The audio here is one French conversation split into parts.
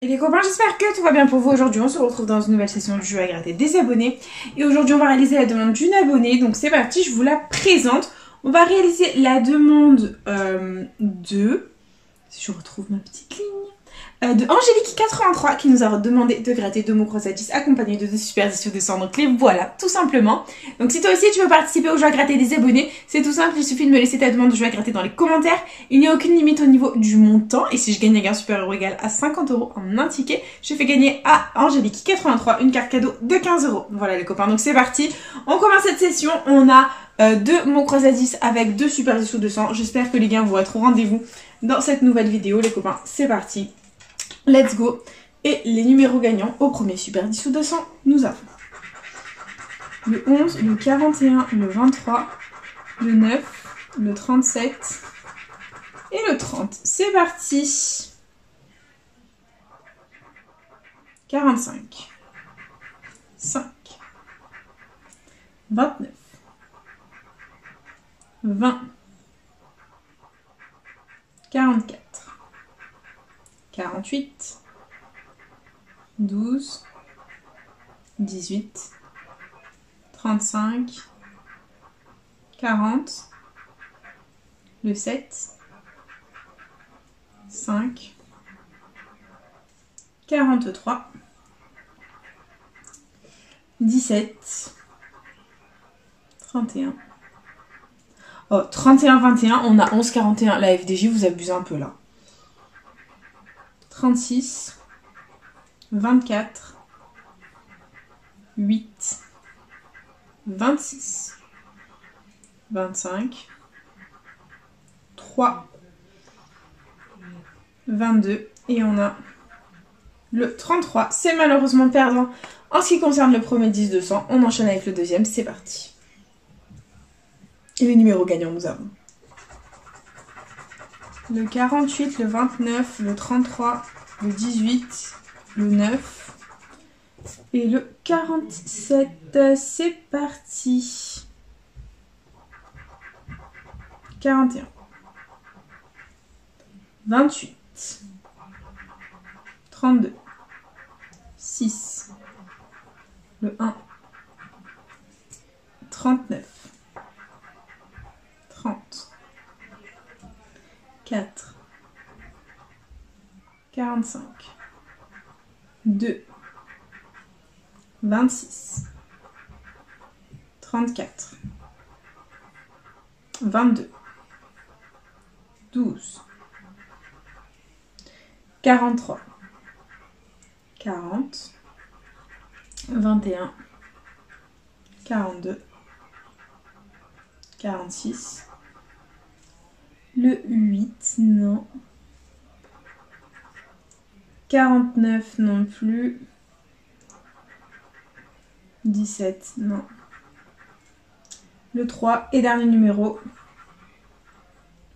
Et les copains, j'espère que tout va bien pour vous. Aujourd'hui, on se retrouve dans une nouvelle session du jeu à gratter des abonnés. Et aujourd'hui, on va réaliser la demande d'une abonnée. Donc c'est parti, je vous la présente. On va réaliser la demande de... Si je retrouve ma petite ligne... de Angélique83 qui nous a demandé de gratter 2 mots croissadis accompagnés de 2 super 10 de 100. Donc les voilà, tout simplement. Donc si toi aussi tu veux participer au jeu à gratter des abonnés, c'est tout simple, il suffit de me laisser ta demande de jeu à gratter dans les commentaires. Il n'y a aucune limite au niveau du montant. Et si je gagne un gain supérieur ou égal à 50 € en un ticket, je fais gagner à Angélique83 une carte cadeau de 15 €. Voilà les copains, donc c'est parti. On commence cette session, on a 2 mots croissadis avec 2 super 10 ou 200. J'espère que les gains vont être au rendez-vous dans cette nouvelle vidéo les copains. C'est parti. Let's go. Et les numéros gagnants au premier super 10 ou 200, nous avons le 11, le 41, le 23, le 9, le 37 et le 30. C'est parti. 45, 5, 29, 20, 44, 48, 12, 18, 35, 40, le 7, 5, 43, 17, 31. Oh, 31, 21, on a 11, 41. La FDJ, vous abusez un peu là. 36, 24, 8, 26, 25, 3, 22 et on a le 33. C'est malheureusement perdant en ce qui concerne le premier 10-200. On enchaîne avec le deuxième, c'est parti. Et les numéros gagnants, nous avons le 48, le 29, le 33, le 18, le 9 et le 47. C'est parti. 41, 28, 32, 6, le 1, 39, 30, 4, 45, 2, 26, 34, 22, 12, 43, 40, 21, 42, 46, le 8, non. 49 non plus. 17, non. Le 3 et dernier numéro.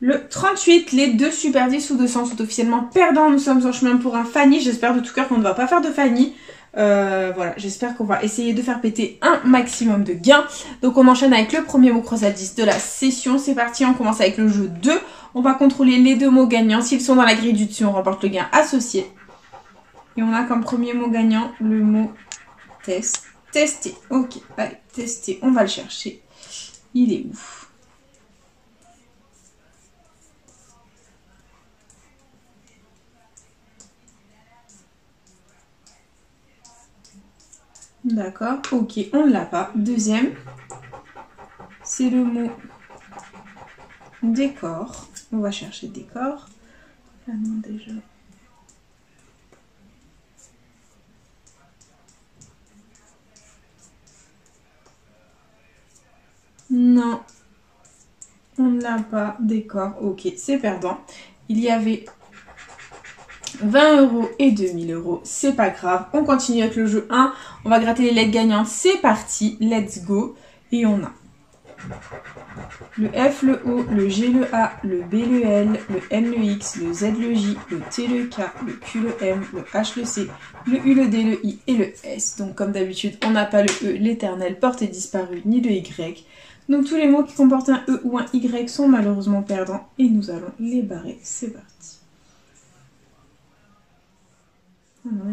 Le 38, les 2 super 10 ou 200 sont officiellement perdants. Nous sommes en chemin pour un Fanny. J'espère de tout cœur qu'on ne va pas faire de Fanny. Voilà, j'espère qu'on va essayer de faire péter un maximum de gains. Donc on enchaîne avec le premier mot croissadis de la session. C'est parti, on commence avec le jeu 2. On va contrôler les 2 mots gagnants. S'ils sont dans la grille du dessus, on remporte le gain associé. Et on a comme premier mot gagnant le mot test. Tester. Ok, allez, tester. On va le chercher. Il est où? D'accord, ok, on ne l'a pas. Deuxième, c'est le mot décor. On va chercher décor. Ah non, déjà. Non, on ne l'a pas. Décor, ok, c'est perdant. Il y avait 20 € et 2000 €, c'est pas grave. On continue avec le jeu 1. On va gratter les lettres gagnantes. C'est parti, let's go. Et on a le F, le O, le G, le A, le B, le L, le M, le X, le Z, le J, le T, le K, le Q, le M, le H, le C, le U, le D, le I et le S. Donc comme d'habitude, on n'a pas le E, l'éternel, porté disparu, ni le Y. Donc tous les mots qui comportent un E ou un Y sont malheureusement perdants et nous allons les barrer. C'est parti.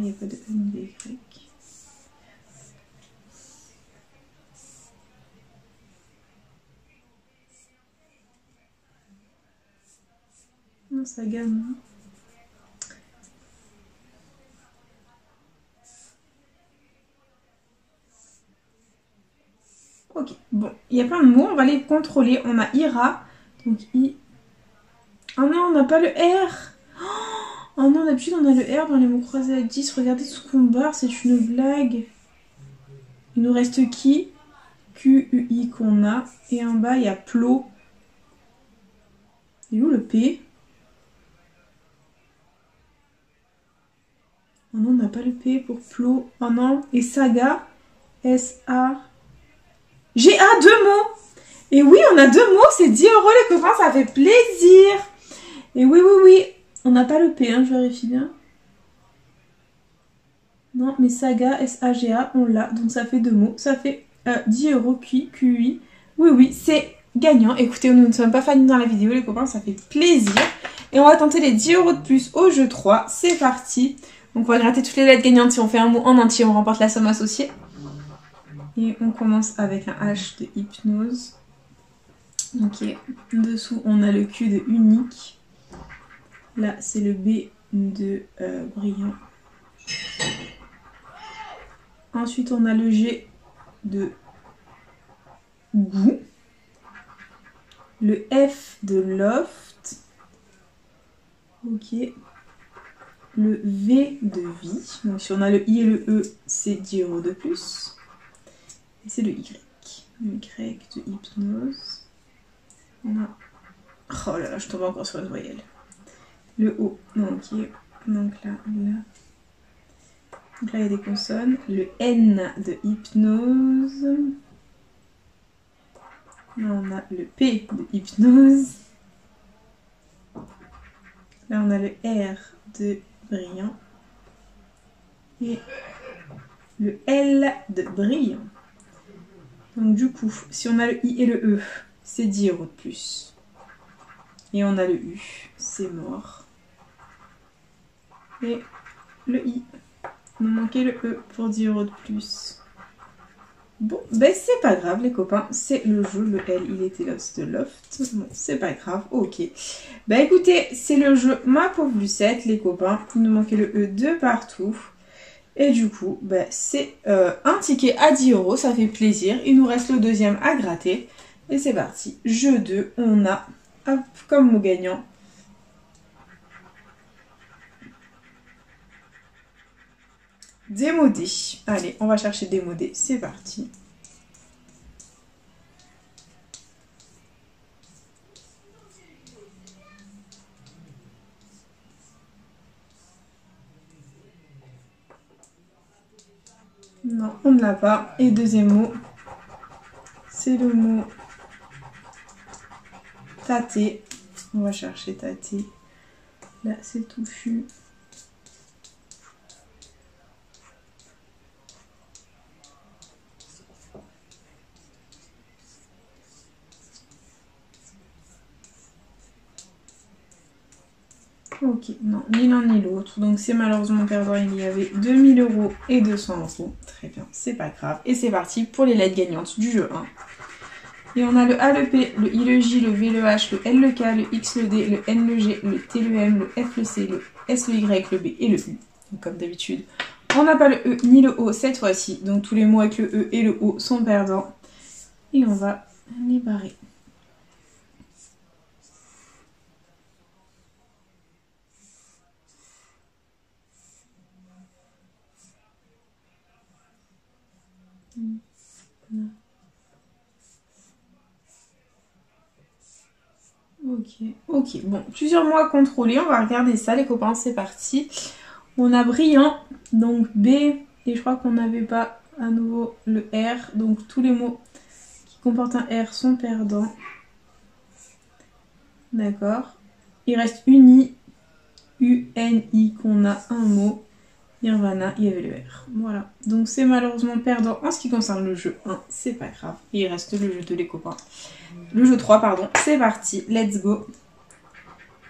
n'y a pas de E ni de Y. Non, ça gamme. Ok, bon, il y a plein de mots, on va les contrôler. On a ira, donc I. Oh non, on n'a pas le R. Oh non, d'habitude on a le R dans les mots croisés à 10. Regardez ce qu'on barre, c'est une blague. Il nous reste qui? Q-U-I qu'on a. Et en bas, il y a plo. Et où le P? Oh non, on n'a pas le P pour plo. Oh non, et saga. S-A. G-A, 2 mots. Et oui, on a 2 mots, c'est 10 € les copains, ça fait plaisir. Et oui, oui, oui, on n'a pas le P, hein, je vérifie bien. Non, mais saga, S-A-G-A, on l'a, donc ça fait 2 mots. Ça fait 10 € QI. Oui, oui, c'est gagnant. Écoutez, nous ne sommes pas fanés dans la vidéo, les copains, ça fait plaisir. Et on va tenter les 10 € de plus au jeu 3. C'est parti. Donc on va gratter toutes les lettres gagnantes. Si on fait un mot en entier, on remporte la somme associée. Et on commence avec un H de hypnose. Ok, dessous on a le Q de unique. Là c'est le B de brillant. Ensuite on a le G de goût. Le F de loft. Ok. Le V de vie. Donc si on a le I et le E, c'est 10 € de plus. Et c'est le Y. Le Y de hypnose. On a... Oh là là, je tombe encore sur une voyelle. Le O, ok. Donc là, là. Donc là, il y a des consonnes. Le N de hypnose. Là, on a le P de hypnose. Là, on a le R de brillant. Et le L de brillant. Donc du coup, si on a le I et le E, c'est 10 € de plus. Et on a le U, c'est mort. Et le I, il nous manquait le E pour 10 € de plus. Bon, ben c'est pas grave les copains, c'est le jeu, le L il était lost de loft. Bon, c'est pas grave, ok. Ben écoutez, c'est le jeu Ma Pauvre Lucette les copains, il nous manquait le E de partout. Et du coup, ben, c'est un ticket à 10 €, ça fait plaisir. Il nous reste le deuxième à gratter. Et c'est parti. Jeu 2, on a, hop, comme mot gagnant, démodé. Allez, on va chercher démodé, c'est parti. Non, on ne l'a pas. Et deuxième mot, c'est le mot tâter. On va chercher tâter. Là, c'est touffu. Ok, non, ni l'un ni l'autre. Donc c'est malheureusement perdant, il y avait 2000 € et 200 €. Très bien, c'est pas grave. Et c'est parti pour les lettres gagnantes du jeu 1. Et on a le A, le P, le I, le J, le V, le H, le L, le K, le X, le D, le N, le G, le T, le M, le F, le C, le S, le Y, le B et le U. Donc comme d'habitude, on n'a pas le E ni le O cette fois-ci. Donc tous les mots avec le E et le O sont perdants. Et on va les barrer. Ok, bon, plusieurs mots à contrôler, on va regarder ça les copains, c'est parti. On a brillant, donc B, et je crois qu'on n'avait pas à nouveau le R, donc tous les mots qui comportent un R sont perdants. D'accord. Il reste uni, U-N-I, qu'on a un mot. Nirvana, il y avait le R. Voilà. Donc c'est malheureusement perdant en ce qui concerne le jeu 1. C'est pas grave. Il reste le jeu 2 les copains. Le jeu 3, pardon. C'est parti. Let's go.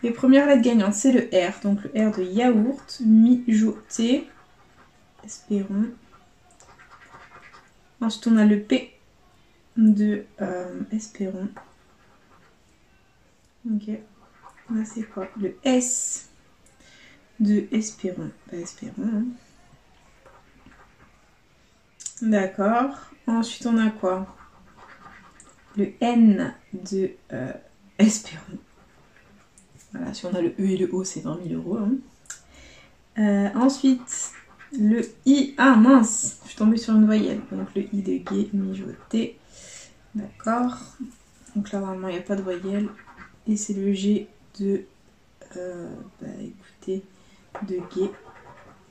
Les premières lettres gagnantes, c'est le R. Donc le R de yaourt. Mijoté. espérons. Ensuite, on a le P de espérons. Ok. Là, c'est quoi? Le S de espérons. Bah, espérons. Hein. D'accord. Ensuite, on a quoi? Le N de espérons. Voilà, si on a le E et le O, c'est 20 000 €. Hein. Ensuite, le I. Ah mince, je suis tombée sur une voyelle. Donc le I de gai, mijoté. D'accord. Donc là, normalement, il n'y a pas de voyelle. Et c'est le G de... bah écoutez, de gai.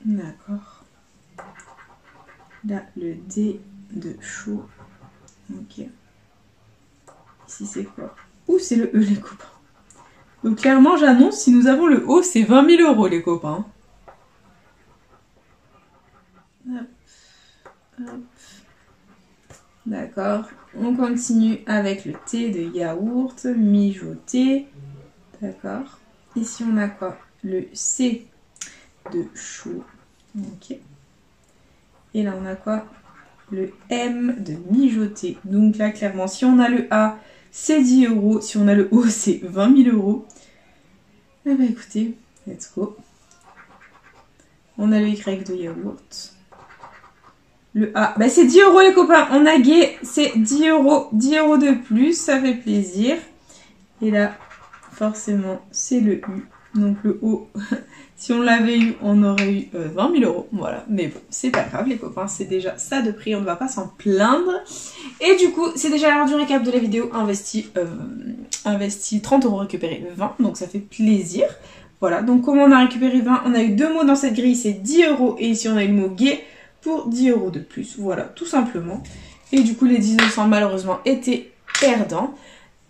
D'accord. Là, le D de chaud. Ok. Ici, c'est quoi? Ouh, c'est le E, les copains. Donc clairement, j'annonce, si nous avons le O, c'est 20 000 €, les copains. Hop, hop. D'accord. On continue avec le T de yaourt, mijoté. D'accord. Ici, on a quoi? Le C de chaud. Ok. Et là, on a quoi? Le M de mijoté. Donc là, clairement, si on a le A, c'est 10 €. Si on a le O, c'est 20 000 €. Eh ben écoutez, let's go. On a le Y de yaourt. Le A, bah c'est 10 € les copains. On a gai, c'est 10 €. 10 € de plus, ça fait plaisir. Et là, forcément, c'est le U. Donc le O, si on l'avait eu, on aurait eu 20 000 €. Voilà, mais bon, c'est pas grave les copains, c'est déjà ça de prix, on ne va pas s'en plaindre. Et du coup, c'est déjà l'heure du récap de la vidéo. Investi 30 €, récupéré 20, donc ça fait plaisir. Voilà, donc comment on a récupéré 20? On a eu 2 mots dans cette grille, c'est 10 €. Et ici, on a eu le mot gai pour 10 € de plus. Voilà, tout simplement. Et du coup, les 1900 malheureusement étaient perdants.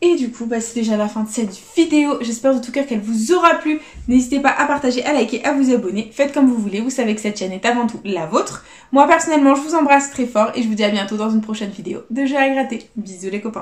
Et du coup, bah, c'est déjà la fin de cette vidéo. J'espère de tout cœur qu'elle vous aura plu. N'hésitez pas à partager, à liker, à vous abonner. Faites comme vous voulez. Vous savez que cette chaîne est avant tout la vôtre. Moi, personnellement, je vous embrasse très fort et je vous dis à bientôt dans une prochaine vidéo de jeux à gratter. Bisous les copains.